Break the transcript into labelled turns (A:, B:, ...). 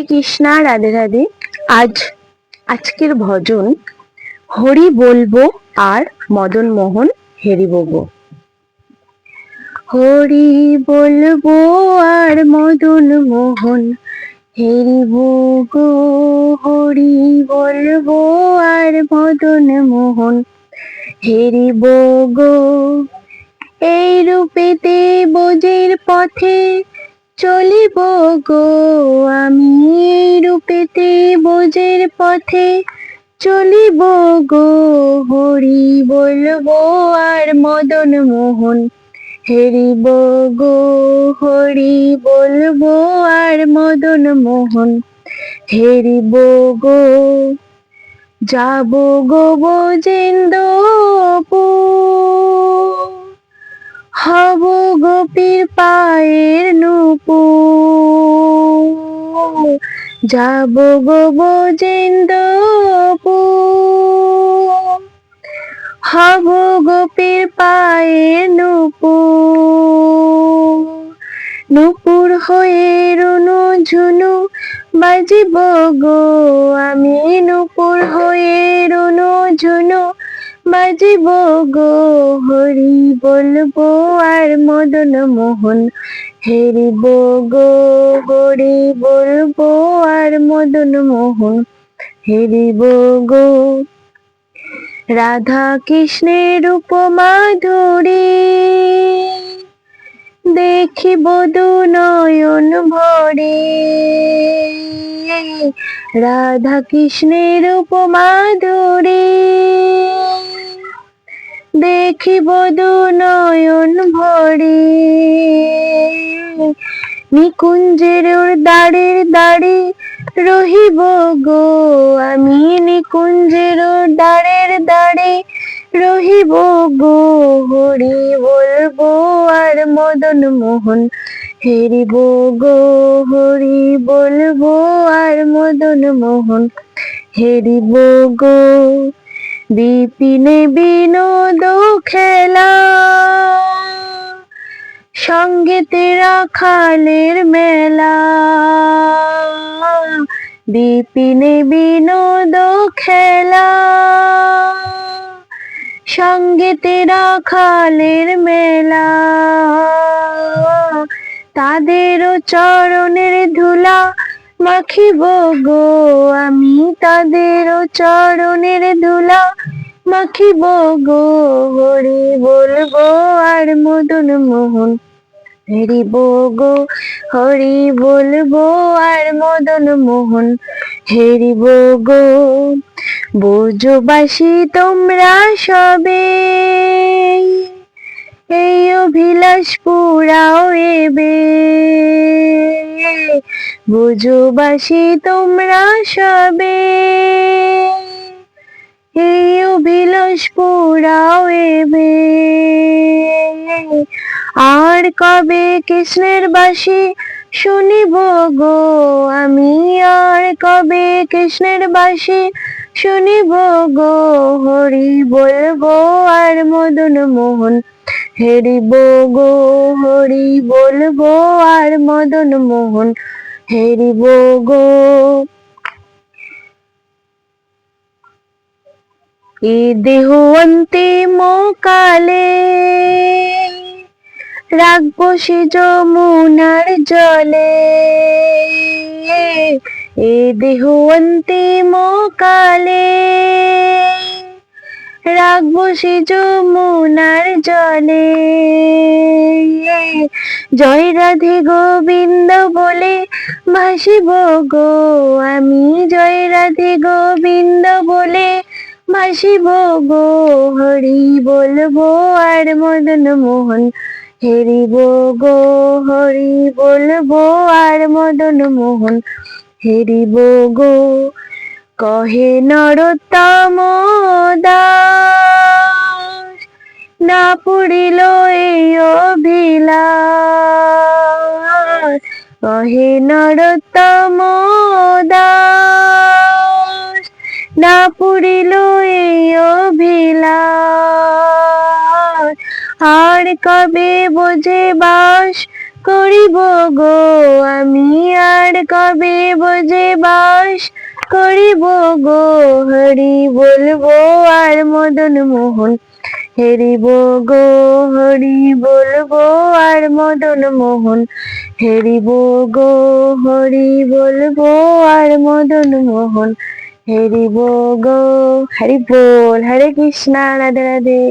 A: কৃষ্ণা, রাধে রাধে। আজকের ভজন হরি বলবো আর মদন মোহন হেরি বলবো। হরি বলবো আর মদন মোহন হেরিব গো, হরি বলবো আর মদন মোহন হেরিব গো। এই রূপেতে বোঝের পথে চলিব গো, আমি এই রূপেতে বোঝের পথে চলিব গো। হরি বলবো আর মদন মোহন হেরিব গো, হরি বলবো আর মদন মোহন হেরিব গো। যাব গো ব্রজেন্দ্রপুর, হব গোপীর পায়ের নূপুর। যাব গো ব্রজেন্দ্রপুর, হব গোপীর পায়ের নূপুর। নূপুর হয়ে রুনু ঝুনু বাজিব গো, আমি নূপুর হয়ে রুনু ঝুনু বাজিব গো। হরি বলবো আর মদন মোহন হেরিব গো, হরি বলবো আর মদন মোহন হেরিব গো। রাধা কৃষ্ণের উপমাধুরী দেখিব দু নয়ন ভরে, রাধা কৃষ্ণের উপমাধুরী দেখিব দু নয়ন ভরে। নিকুঞ্জের দাঁড়ের দাঁড়ে রহিব গো, আমি নিকুঞ্জের দাঁড়ের দাঁড়ে রহিব গো। হরি বলবো আর মদন মোহন হেরিব গো, হরি বলবো আর মদন মোহন হেরিব গো। বিপিনে বিনোদ খেলা, সঙ্গেতে রাখালের মেলা। বিপিনে বিনোদ খেলা, সঙ্গেতে রাখালের মেলা। তাদেরও চরণের ধুলা মাখিব গো, আমি তাদেরও চরণের ধুলা মাখিব গো। হরি বলবো আর মদন মোহন হেরিব গো, হরি বলবো আর মদন মোহন হেরিব গো। ব্রজবাসী তোমরা সবে এই অভিলাষ পুরাও এবে, ব্রজবাসী তোমরা সবে এই অভিলাষ পুরাও এবে। আর কবে কৃষ্ণের বাসি শুনিব গো, আমি আর কবে কৃষ্ণের বাসি শুনিব গো। হরি বলবো আর মদন মোহন হেরিব গো, হরি বলবো আর মদন মোহন হেরিব গো। এ দেহ অন্তিম কালে রাখবো সে যমুনার জলে, এ দেহ অন্তিম কালে রাখবো সে যমুনার জলে। জয় রাধে গোবিন্দ বলে ভাসিব গো, আমি জয় রাধে গোবিন্দ বলে ভাসিব গো। হরি বলবো আর মদন মোহন হেরিব গো, হরি বলবো আর মদন মোহন হেরিব গো। কহে নরোত্তম দাস, না পুরিল এই অভিলাষ। কহে নরোত্তম দাস, না পুরিল এই অভিলাষ। আর কবে বোঝে বাস করিব গো আমি আর কবে বোঝে বাস করিব গো হরি বলবো আর মদন মোহন হেরিব গো হরি বলবো আর মদন মোহন হেরিব গো হরি বলবো আর মদন মোহন হেরিব গো হরি বল হরে কৃষ্ণা রাধে রাধে।